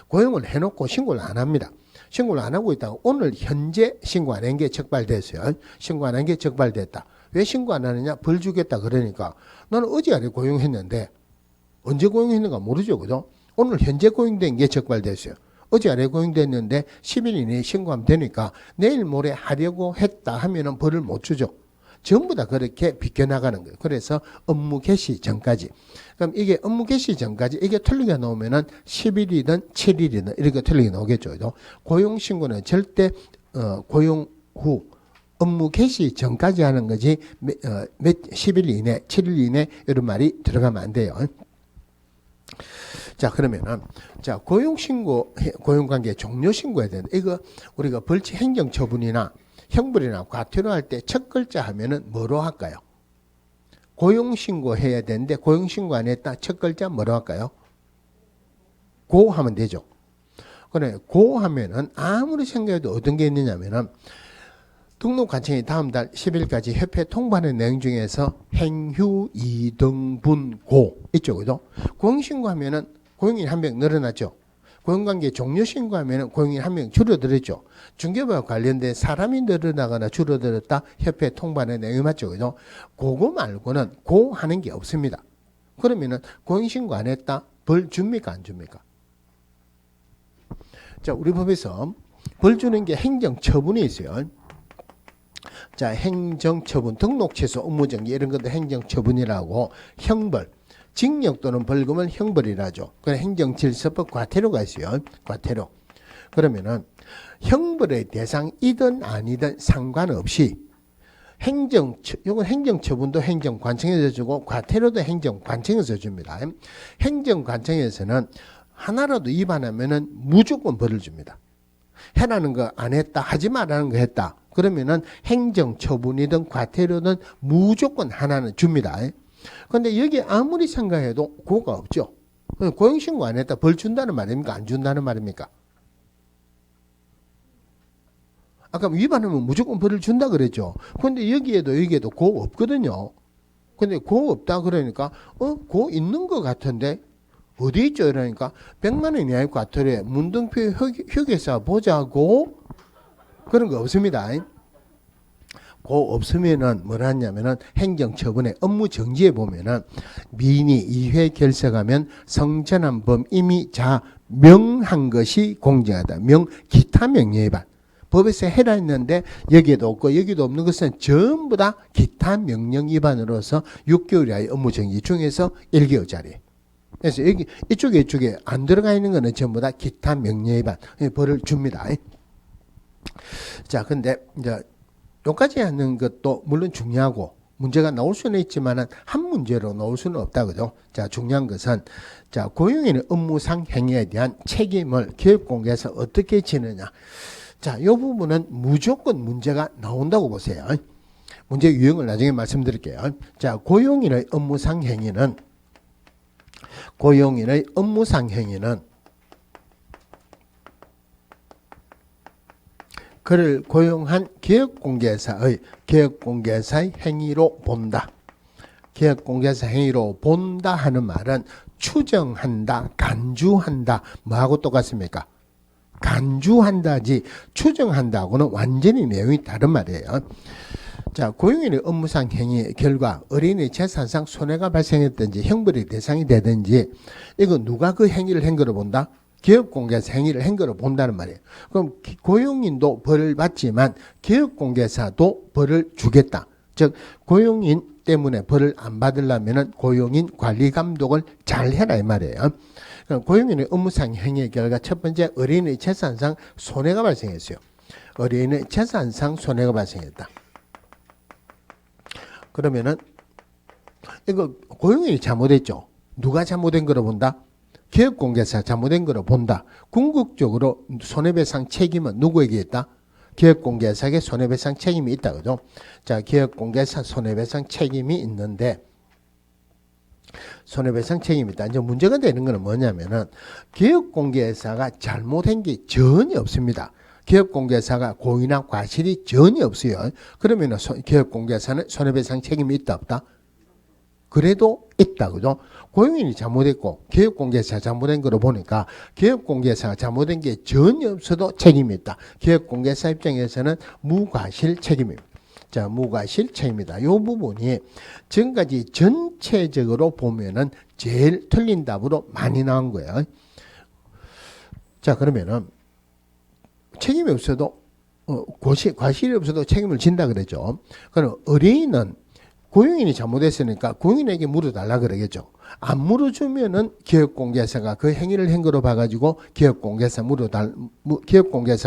고용을 해놓고 신고를 안 합니다. 신고를 안 하고 있다가 오늘 현재 신고 안 한 게 적발됐어요. 신고 안 한 게 적발됐다. 왜 신고 안 하느냐? 벌 주겠다 그러니까 나는 어제 아래 고용했는데 언제 고용했는가 모르죠. 그죠? 오늘 현재 고용된 게 적발됐어요. 어제 아래 고용됐는데 10일 이내에 신고하면 되니까 내일 모레 하려고 했다 하면은 벌을 못 주죠. 전부 다 그렇게 비껴나가는 거예요. 그래서 업무 개시 전까지. 그럼 이게 업무 개시 전까지 이게 틀리게 나오면은 10일이든 7일이든 이렇게 틀리게 나오겠죠. 그죠? 고용신고는 절대 고용 후 업무 개시 전까지 하는 거지 10일 이내, 7일 이내 이런 말이 들어가면 안 돼요. 자, 그러면은 자, 고용관계 종료 신고해야 되는데 이거 우리가 벌칙 행정처분이나 형벌이나 과태료 할 때 첫 글자 하면은 뭐로 할까요? 고용신고 해야 되는데 고용신고 안 했다 첫 글자 뭐로 할까요? 고 하면 되죠. 그래, 고 하면은 아무리 생각해도 어떤 게 있느냐면은 등록관청이 다음 달 10일까지 협회 통보하는 내용 중에서 행휴 2등분 고 있죠, 그죠? 고용신고하면은 고용인 한 명 늘어났죠. 고용관계 종료신고하면은 고용인 한 명 줄어들었죠. 중개부와 관련된 사람이 늘어나거나 줄어들었다 협회 통보하는 내용이 맞죠, 그죠? 그거 말고는 고 하는 게 없습니다. 그러면은 고용신고 안 했다 벌 줍니까 안 줍니까? 자, 우리 법에서 벌 주는 게 행정처분이 있어요. 자, 행정처분, 등록취소, 업무정지 이런 것도 행정처분이라고 형벌, 징역 또는 벌금을 형벌이라죠. 그래 행정질서법 과태료가 있어요. 과태료. 그러면은 형벌의 대상이든 아니든 상관없이 이건 행정처분도 행정관청에서 주고 과태료도 행정관청에서 줍니다. 행정관청에서는 하나라도 위반하면은 무조건 벌을 줍니다. 해라는 거 안 했다, 하지 말라는 거 했다. 그러면은 행정처분이든 과태료든 무조건 하나는 줍니다. 그런데 여기 아무리 생각해도 고가 없죠. 고용신고 안 했다 벌 준다는 말입니까? 안 준다는 말입니까? 아까 위반하면 무조건 벌을 준다 그랬죠. 그런데 여기에도 고 없거든요. 근데 고 없다 그러니까 고 있는 것 같은데 어디 있죠? 이러니까 100만 원 이하의 과태료에 문등표 휴게사 보자고 그런 거 없습니다. 고 없으면은 뭐라 하냐면은 행정처분의 업무정지에 보면은 민의 2회 결석하면 성전한 범임이 자 명한 것이 공정하다. 기타 명령위반. 법에서 해라 했는데 여기에도 없고 여기도 없는 것은 전부 다 기타 명령 위반으로서 6개월 이하의 업무정지 중에서 1개월짜리. 그래서 여기 이쪽에 안 들어가 있는 거는 전부 다 기타 명령 위반 벌을 줍니다. 자, 근데 이제 여기까지 하는 것도 물론 중요하고 문제가 나올 수는 있지만은 한 문제로 나올 수는 없다 그죠? 자, 중요한 것은 자, 고용인의 업무상 행위에 대한 책임을 기업공개에서 어떻게 지느냐. 자, 이 부분은 무조건 문제가 나온다고 보세요. 문제 유형을 나중에 말씀드릴게요. 자, 고용인의 업무상 행위는 그를 고용한 기업공개사의 행위로 본다. 기업공개사 행위로 본다 하는 말은 추정한다, 간주한다, 뭐하고 똑같습니까? 간주한다지 추정한다고는 완전히 내용이 다른 말이에요. 자, 고용인의 업무상 행위의 결과 어린이 재산상 손해가 발생했든지 형벌의 대상이 되든지 이거 누가 그 행위를 한 거로 본다? 기업공개사 행위를 한 거로 본다는 말이에요. 그럼 고용인도 벌을 받지만 기업공개사도 벌을 주겠다. 즉 고용인 때문에 벌을 안 받으려면 고용인 관리 감독을 잘 해라 이 말이에요. 고용인의 업무상 행위의 결과 첫 번째 어린이 재산상 손해가 발생했어요. 어린이 재산상 손해가 발생했다. 그러면은 이거 고용인이 잘못했죠. 누가 잘못된 거로 본다? 기업공개사 잘못된 거로 본다. 궁극적으로 손해배상 책임은 누구에게 있다? 기업공개사에게 손해배상 책임이 있다. 그죠? 자, 기업공개사 손해배상 책임이 있는데 손해배상 책임이 있다. 이제 문제가 되는 거는 뭐냐면은 기업공개사가 잘못한 게 전혀 없습니다. 기업공개사가 고의나 과실이 전혀 없어요. 그러면은 기업공개사는 손해배상 책임이 있다 없다? 그래도 있다. 그죠? 고용인이 잘못했고 기업공개사 잘못된 거로 보니까 기업공개사가 잘못된 게 전혀 없어도 책임이 있다. 기업공개사 입장에서는 무과실 책임입니다. 자, 무과실 책임이다. 이 부분이 지금까지 전체적으로 보면은 제일 틀린 답으로 많이 나온 거예요. 자, 그러면은 책임이 없어도 과실이 없어도 책임을 진다 그랬죠. 그럼 어린이는 고용인이 잘못했으니까 고용인에게 물어달라 그러겠죠. 안 물어주면은 기업공개사가 그 행위를 한 거로 봐가지고 기업공개사가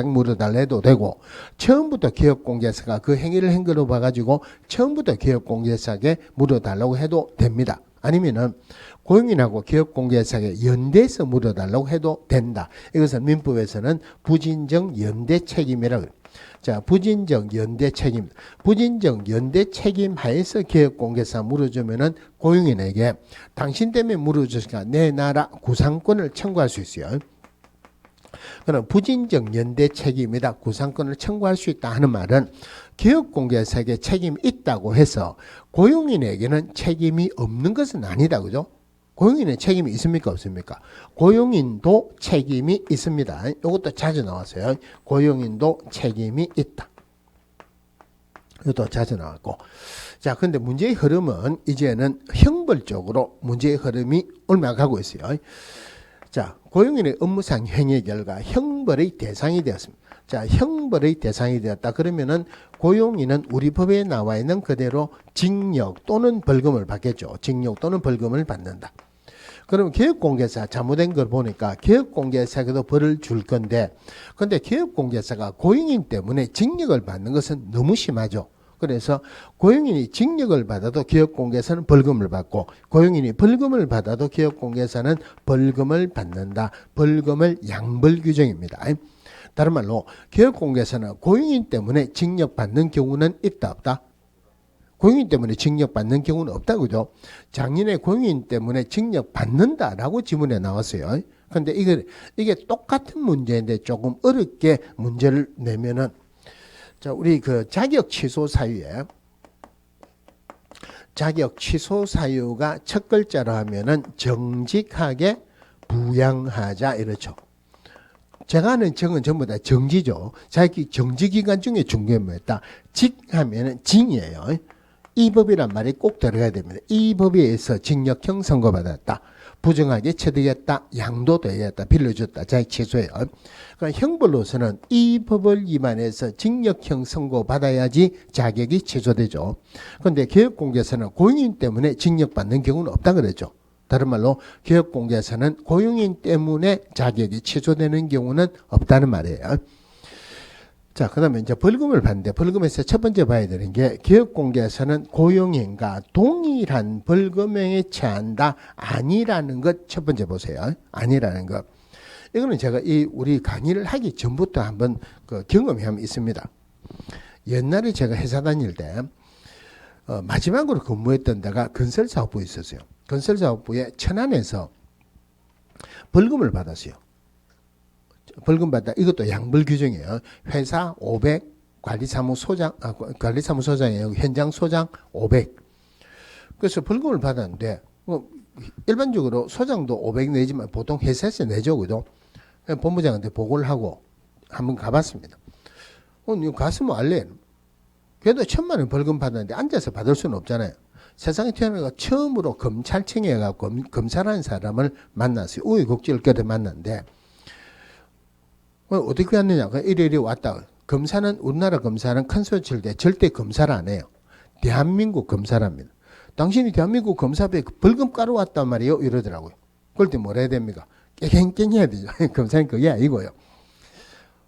물어달라 해도 되고, 처음부터 기업공개사가 그 행위를 한 거로 봐가지고 처음부터 기업공개사에게 물어달라고 해도 됩니다. 아니면은 고용인하고 기업공개사에게 연대해서 물어달라고 해도 된다. 이것은 민법에서는 부진정 연대 책임이라고 해요. 자, 부진정 연대 책임. 부진정 연대 책임 하에서 기업공개사 물어주면은 고용인에게 당신 때문에 물어줬으니까 내 나라 구상권을 청구할 수 있어요. 그럼 부진적 연대 책임이다. 구상권을 청구할 수 있다 하는 말은 기업공개사에게 책임이 있다고 해서 고용인에게는 책임이 없는 것은 아니다. 그죠? 고용인의 책임이 있습니까? 없습니까? 고용인도 책임이 있습니다. 이것도 자주 나왔어요. 고용인도 책임이 있다. 이것도 자주 나왔고. 자, 근데 문제의 흐름은 이제는 형벌적으로 문제의 흐름이 올라가고 있어요. 자, 고용인의 업무상 행위 결과 형벌의 대상이 되었습니다. 자, 형벌의 대상이 되었다. 그러면은 고용인은 우리 법에 나와 있는 그대로 징역 또는 벌금을 받겠죠. 징역 또는 벌금을 받는다. 그럼 기업공개사 잘못된 걸 보니까 기업공개사에게도 벌을 줄 건데, 근데 기업공개사가 고용인 때문에 징역을 받는 것은 너무 심하죠. 그래서 고용인이 징역을 받아도 기업공개사는 벌금을 받고, 고용인이 벌금을 받아도 기업공개사는 벌금을 받는다. 벌금을 양벌 규정입니다. 다른 말로 기업공개사는 고용인 때문에 징역받는 경우는 있다 없다? 고용인 때문에 징역받는 경우는 없다. 그죠? 작년에 고용인 때문에 징역받는다라고 지문에 나왔어요. 근데 이게 똑같은 문제인데 조금 어렵게 문제를 내면은, 자, 우리 그 자격 취소 사유에, 자격 취소 사유가 첫 글자로 하면은 정직하게 부양하자 이렇죠. 제가 하는 정은 전부 다 정지죠. 자기 정지기간 중에 중요한 뭐였다? 직하면은 징이에요. 이 법이란 말이 꼭 들어가야 됩니다. 이 법에 의해서 징역형 선고받았다. 부정하게 처리했다. 양도되었다. 빌려줬다. 자기 취소해요. 그러니까 형벌로서는 이 법을 위반해서 징역형 선고받아야지 자격이 취소되죠. 그런데 기업공개사는 고용인 때문에 징역받는 경우는 없다 그랬죠. 다른 말로 기업공개사는 고용인 때문에 자격이 취소되는 경우는 없다는 말이에요. 자, 그 다음에 이제 벌금을 받는데, 벌금에서 첫 번째 봐야 되는 게 기업공개사는 고용인과 동일한 벌금형에 처한다. 아니라는 것 첫 번째 보세요. 아니라는 것. 이거는 제가 우리 강의를 하기 전부터 한번 그 경험이 있습니다. 옛날에 제가 회사 다닐 때 마지막으로 근무했던 데가 건설사업부에 있었어요. 건설사업부에 천안에서 벌금을 받았어요. 벌금 받다. 이것도 양벌 규정이에요. 회사 500, 관리사무소장이에요. 현장 소장 500. 그래서 벌금을 받았는데, 일반적으로 소장도 500 내지만 보통 회사에서 내죠. 그죠? 본부장한테 보고를 하고 한번 가봤습니다. 이거 갔으면 알래. 그래도 1,000만 원 벌금 받았는데 앉아서 받을 수는 없잖아요. 세상에 태어나서 처음으로 검찰청에 가고 검사라는 사람을 만났어요. 우여곡절 끝에 만났는데, 어떻게 왔느냐? 이리 왔다. 검사는, 우리나라 검사는 큰 소리 칠 때 절대 검사를 안 해요. 대한민국 검사랍니다. 당신이 대한민국 검사에 벌금 까러 왔단 말이에요. 이러더라고요. 그럴 때 뭐라 해야 됩니까? 깽깽 해야 되죠. 검사는 그게 아니고요.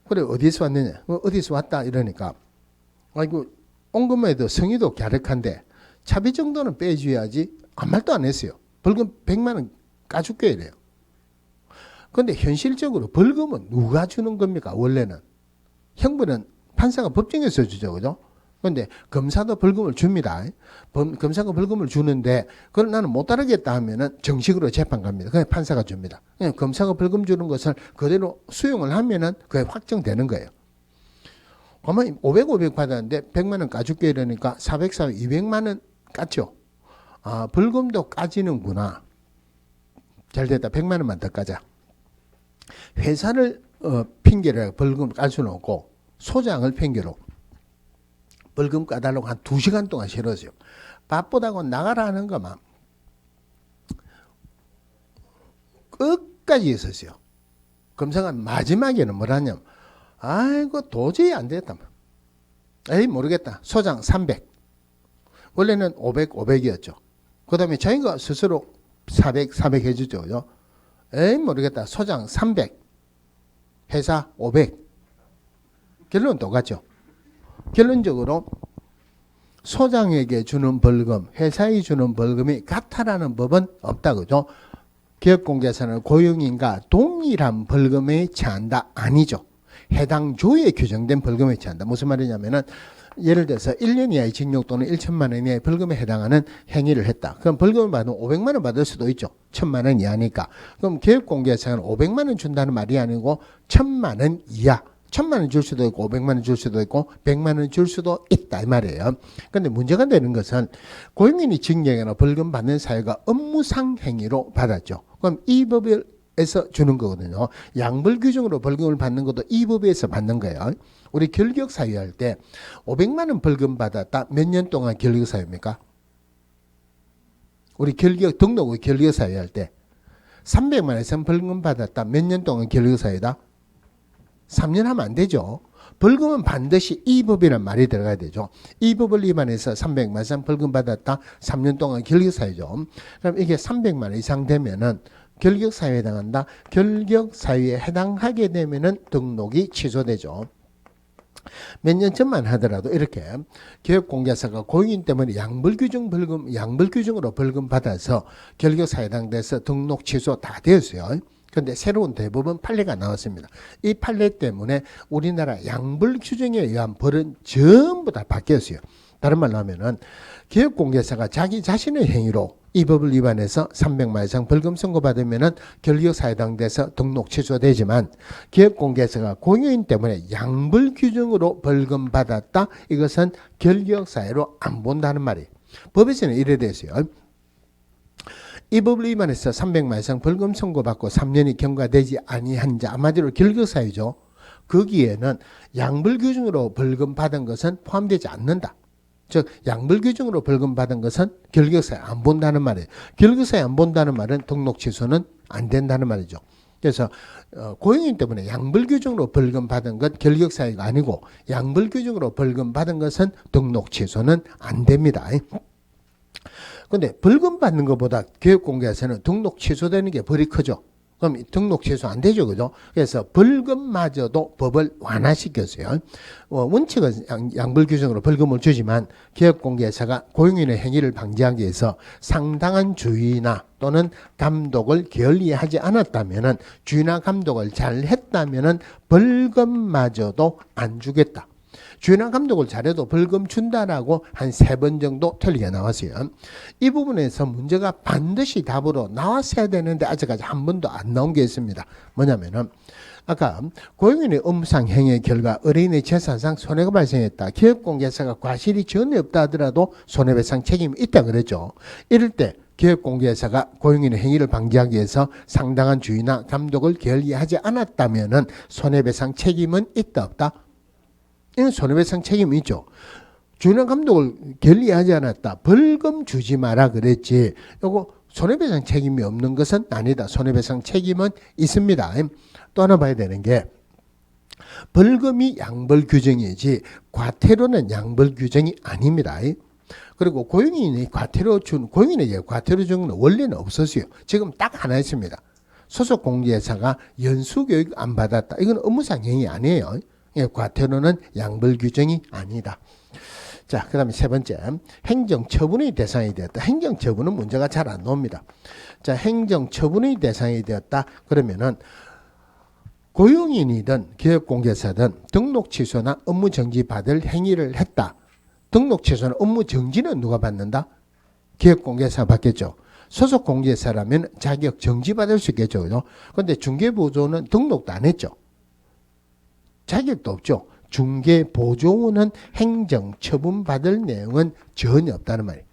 그래, 어디서 왔느냐? 어디서 왔다? 이러니까, 아이고, 온 것만 해도 성의도 갸륵한데, 차비 정도는 빼줘야지. 아무 말도 안 했어요. 벌금 100만 원 까줄게 이래요. 그런데 현실적으로 벌금은 누가 주는 겁니까? 원래는 형벌은 판사가 법정에서 주죠, 그죠? 그런데 검사도 벌금을 줍니다. 검사가 벌금을 주는데 그걸 나는 못 따르겠다 하면은 정식으로 재판 갑니다. 그냥 판사가 줍니다. 그냥 검사가 벌금 주는 것을 그대로 수용을 하면은 그게 확정되는 거예요. 그러면 500 받았는데 100만 원 까줄게 이러니까 400, 200만 원 깠죠. 아, 벌금도 까지는구나. 잘 됐다. 100만 원만 더 까자. 회사를 핑계로 벌금 깔 수는 없고 소장을 핑계로 벌금 까달라고 한 2시간 동안 싫었어요. 바쁘다고 나가라 하는 것만 끝까지 있었어요. 검사가 마지막에는 뭐라냐면 아이고 도저히 안 되겠다. 에이 모르겠다. 소장 300. 원래는 500이었죠. 그 다음에 자기가 스스로 400 해주죠. 에이 모르겠다. 소장 300. 회사 500. 결론은 똑같죠. 결론적으로 소장에게 주는 벌금, 회사에 주는 벌금이 같다라는 법은 없다. 그죠? 기업공개사는 고용인과 동일한 벌금에 처한다. 아니죠. 해당 조에 규정된 벌금에 처한다. 무슨 말이냐면은 예를 들어서 1년 이하의 징역 또는 1천만 원 이하의 벌금에 해당하는 행위를 했다. 그럼 벌금을 받으면 500만 원 받을 수도 있죠. 1,000만 원 이하니까. 그럼 교육공개사는 500만 원 준다는 말이 아니고 1,000만 원 이하. 1,000만 원 줄 수도 있고 500만 원 줄 수도 있고 100만 원 줄 수도 있다 이 말이에요. 그런데 문제가 되는 것은 고용인이 징역이나 벌금 받는 사유가 업무상 행위로 받았죠. 그럼 이 법에서 주는 거거든요. 양벌 규정으로 벌금을 받는 것도 이 법에서 받는 거예요. 우리 결격 사유할 때 500만 원 벌금 받았다. 몇 년 동안 결격 사유입니까? 우리 등록 후 결격 사유할 때 300만 원 이상 벌금 받았다. 몇 년 동안 결격 사유다? 3년 하면 안 되죠. 벌금은 반드시 이 법이란 말이 들어가야 되죠. 이 법을 위반해서 300만 원 이상 벌금 받았다. 3년 동안 결격 사유죠. 그럼 이게 300만 원 이상 되면은 결격 사유에 해당한다. 결격 사유에 해당하게 되면은 등록이 취소되죠. 몇 년 전만 하더라도 이렇게 교육공개사가 고용인 때문에 양벌규정으로 벌금 받아서 결격 사유에 해당돼서 등록 취소 다 되었어요. 그런데 새로운 대법원 판례가 나왔습니다. 이 판례 때문에 우리나라 양벌 규정에 의한 벌은 전부 다 바뀌었어요. 다른 말로 하면은 교육공개사가 자기 자신의 행위로 이 법을 위반해서 300만 원 이상 벌금 선고받으면은 결격 사유에 해당돼서 등록 취소되지만 교육공개사가 고용인 때문에 양벌 규정으로 벌금 받았다. 이것은 결격 사유로 안 본다는 말이에요. 법에서는 이래 됐어요. 이 법을 위반해서 300만 원 이상 벌금 선고받고 3년이 경과되지 아니한 자, 한마디로 결격 사유죠. 거기에는 양벌 규정으로 벌금 받은 것은 포함되지 않는다. 즉 양벌 규정으로 벌금 받은 것은 결격 사유 안 본다는 말이에요. 결격 사유 안 본다는 말은 등록 취소는 안 된다는 말이죠. 그래서 고용인 때문에 양벌 규정으로 벌금 받은 것 결격 사유가 아니고 양벌 규정으로 벌금 받은 것은 등록 취소는 안 됩니다. 근데 벌금 받는 것보다 교육공개에서는 등록 취소되는 게 벌이 크죠. 그럼 등록 취소 안 되죠. 그죠? 그래서 벌금마저도 법을 완화시켰어요. 원칙은 양벌 규정으로 벌금을 주지만 교육공개사가 고용인의 행위를 방지하기 위해서 상당한 주의나 또는 감독을 게을리하지 않았다면은 주의나 감독을 잘 했다면은 벌금마저도 안 주겠다. 주의나 감독을 잘해도 벌금 준다라고 한 3번 정도 틀리게 나왔어요. 이 부분에서 문제가 반드시 답으로 나왔어야 되는데 아직까지 한 번도 안 나온 게 있습니다. 뭐냐면은 아까 고용인의 업무상 행위의 결과 어린이의 재산상 손해가 발생했다. 교육공개사가 과실이 전혀 없다 하더라도 손해배상 책임이 있다 그랬죠. 이럴 때 교육공개사가 고용인의 행위를 방지하기 위해서 상당한 주의나 감독을 게을리하지 않았다면은 손해배상 책임은 있다 없다? 이건 손해배상 책임이 있죠. 주의나 감독을 게을리하지 않았다. 벌금 주지 마라 그랬지. 요거 손해배상 책임이 없는 것은 아니다. 손해배상 책임은 있습니다. 또 하나 봐야 되는 게 벌금이 양벌 규정이지 과태료는 양벌 규정이 아닙니다. 그리고 고용인이 고용인에게 과태료 준 건 원래는 없었어요. 지금 딱 하나 있습니다. 소속 공개사가 연수교육 안 받았다. 이건 업무상 행위 아니에요. 과태료는 양벌 규정이 아니다. 자, 그 다음에 3번째, 행정처분의 대상이 되었다. 행정처분은 문제가 잘 안 나옵니다. 자, 행정처분의 대상이 되었다. 그러면은 고용인이든 교육공개사든 등록 취소나 업무 정지 받을 행위를 했다. 등록 취소나 업무 정지는 누가 받는다? 교육공개사가 받겠죠. 소속 공개사라면 자격 정지 받을 수 있겠죠. 그런데 중개보조는 등록도 안 했죠. 자격도 없죠. 중개보조원은 행정처분 받을 내용은 전혀 없다는 말이에요.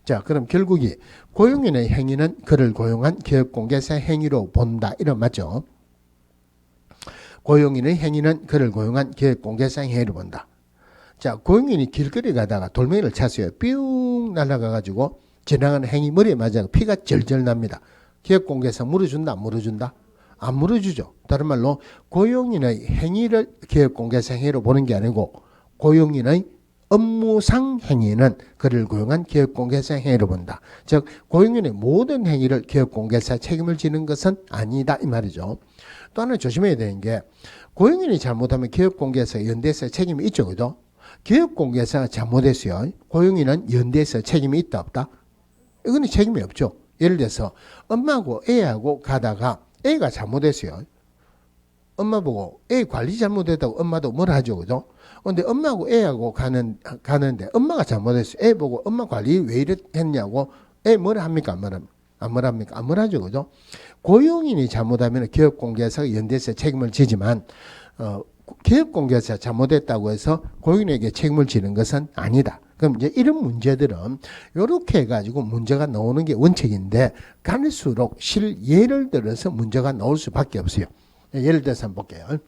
자, 그럼 결국이 고용인의 행위는 그를 고용한 교육공개사 행위로 본다. 이런 맞죠? 고용인의 행위는 그를 고용한 교육공개사 행위로 본다. 자, 고용인이 길거리 가다가 돌멩이를 찼어요. 뿅 날아가가지고 지나가는 행위 머리에 맞아서 피가 절절 납니다. 교육공개사 물어준다 안 물어준다? 안 물어주죠. 다른 말로 고용인의 행위를 교육공개사 행위로 보는 게 아니고 고용인의 업무상 행위는 그를 고용한 교육공개사 행위로 본다. 즉 고용인의 모든 행위를 교육공개사 책임을 지는 것은 아니다 이 말이죠. 또 하나 조심해야 되는 게 고용인이 잘못하면 교육공개사 연대에서 책임이 있죠. 그죠? 교육공개사가 잘못했어요. 고용인은 연대에서 책임이 있다 없다? 이거는 책임이 없죠. 예를 들어서 엄마하고 애하고 가다가 애가 잘못했어요. 엄마 보고 애 관리 잘못했다고 엄마도 뭐라 하죠. 그죠? 근데 엄마하고 애하고 가는데 엄마가 잘못했어요. 애 보고 엄마 관리 왜 이래 했냐고 애 뭐라 합니까? 안 뭐랍니까? 안 뭐라죠. 그죠? 고용인이 잘못하면 기업공개사가 연대에서 책임을 지지만 기업공개사 잘못했다고 해서 고용인에게 책임을 지는 것은 아니다. 그럼 이제 이런 문제들은 이렇게 해가지고 문제가 나오는 게 원칙인데 갈수록 예를 들어서 문제가 나올 수밖에 없어요. 예를 들어서 한번 볼게요.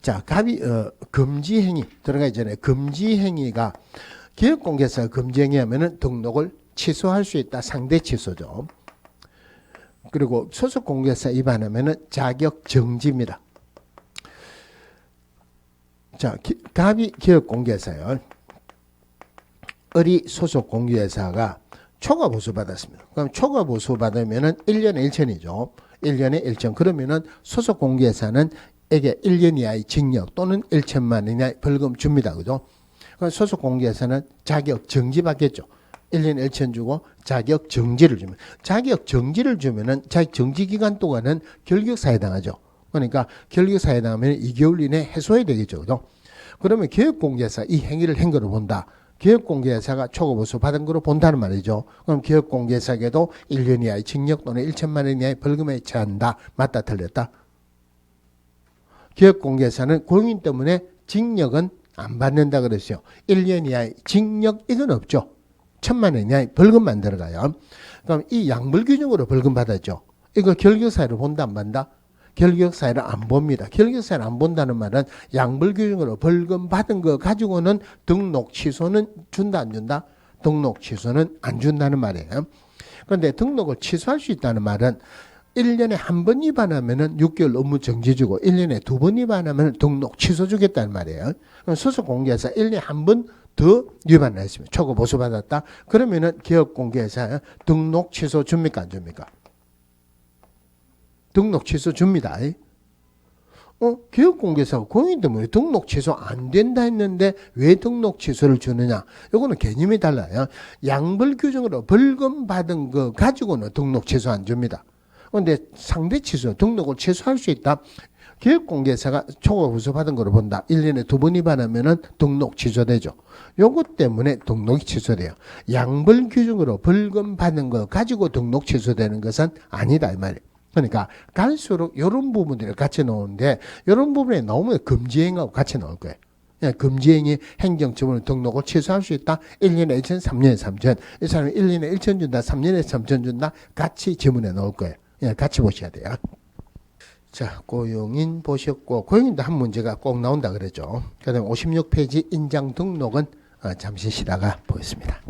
자, 금지행위 들어가기 전에 금지행위가 기업공개사가 금지행위하면은 등록을 취소할 수 있다. 상대 취소죠. 그리고 소속공개사 위반하면은 자격 정지입니다. 자, 갑이 기업공개사요. 을이 소속공개사가 초과보수 받았습니다. 그럼 초과보수 받으면은 1년에 1천이죠. 1년에 1천. 그러면은 소속공개사는 에게 1년 이하의 징역 또는 1천만 원 이하의 벌금 줍니다. 그죠? 그럼 소속공개사는 자격 정지 받겠죠. 1년에 1천 주고 자격 정지를 주면. 자격 정지를 주면은 자격 정지 기간 동안은 결격사에 당하죠. 그러니까 결격사에 당하면 2개월 이내 해소해야 되겠죠. 그죠? 그러면 기업공개사 이 행위를 한 거로 본다. 기업공개사가 초과보수 받은 거로 본다는 말이죠. 그럼 기업공개사에게도 1년 이하의 징역 또는 1천만 원 이하의 벌금에 처한다. 맞다 틀렸다? 기업공개사는 고용인 때문에 징역은 안 받는다 그랬어요. 1년 이하의 징역 이건 없죠. 1천만 원 이하의 벌금만 들어가요. 그럼 이 양불규정으로 벌금 받았죠. 이거 결격사유로 본다 안 본다? 결격사유를 안 봅니다. 결격사유를 안 본다는 말은 양불규정으로 벌금 받은 거 가지고는 등록 취소는 준다 안 준다? 등록 취소는 안 준다는 말이에요. 그런데 등록을 취소할 수 있다는 말은 1년에 한 번 위반하면은 6개월 업무 정지 주고 1년에 2번 위반하면 등록 취소 주겠다는 말이에요. 소속공개사 1년에 한 번 더 위반을 했습니다. 초과 보수 받았다. 그러면은 기업공개사 등록 취소 줍니까 안 줍니까? 등록 취소 줍니다. 기업공개사가 고용인 때문에 등록 취소 안 된다 했는데 왜 등록 취소를 주느냐? 이거는 개념이 달라요. 양벌 규정으로 벌금 받은 거 가지고는 등록 취소 안 줍니다. 그런데 상대 취소, 등록을 취소할 수 있다. 기업공개사가 초과보수 받은 거로 본다. 1년에 2번 위반하면은 등록 취소되죠. 요것 때문에 등록이 취소돼요. 양벌 규정으로 벌금 받은 거 가지고 등록 취소되는 것은 아니다 이 말이에요. 그러니까 갈수록 이런 부분들이 같이 나오는데 이런 부분에 나오면 금지행위하고 같이 나올 거예요. 금지행위 행정처분으로 등록을 취소할 수 있다. 1년에 1천, 3년에 3천. 이 사람이 1년에 1천 준다, 3년에 3천 준다. 같이 지문에 넣을 거예요. 같이 보셔야 돼요. 자, 고용인 보셨고 고용인도 한 문제가 꼭 나온다 그랬죠. 그 다음에 56페이지 인장 등록은 잠시 쉬다가 보겠습니다.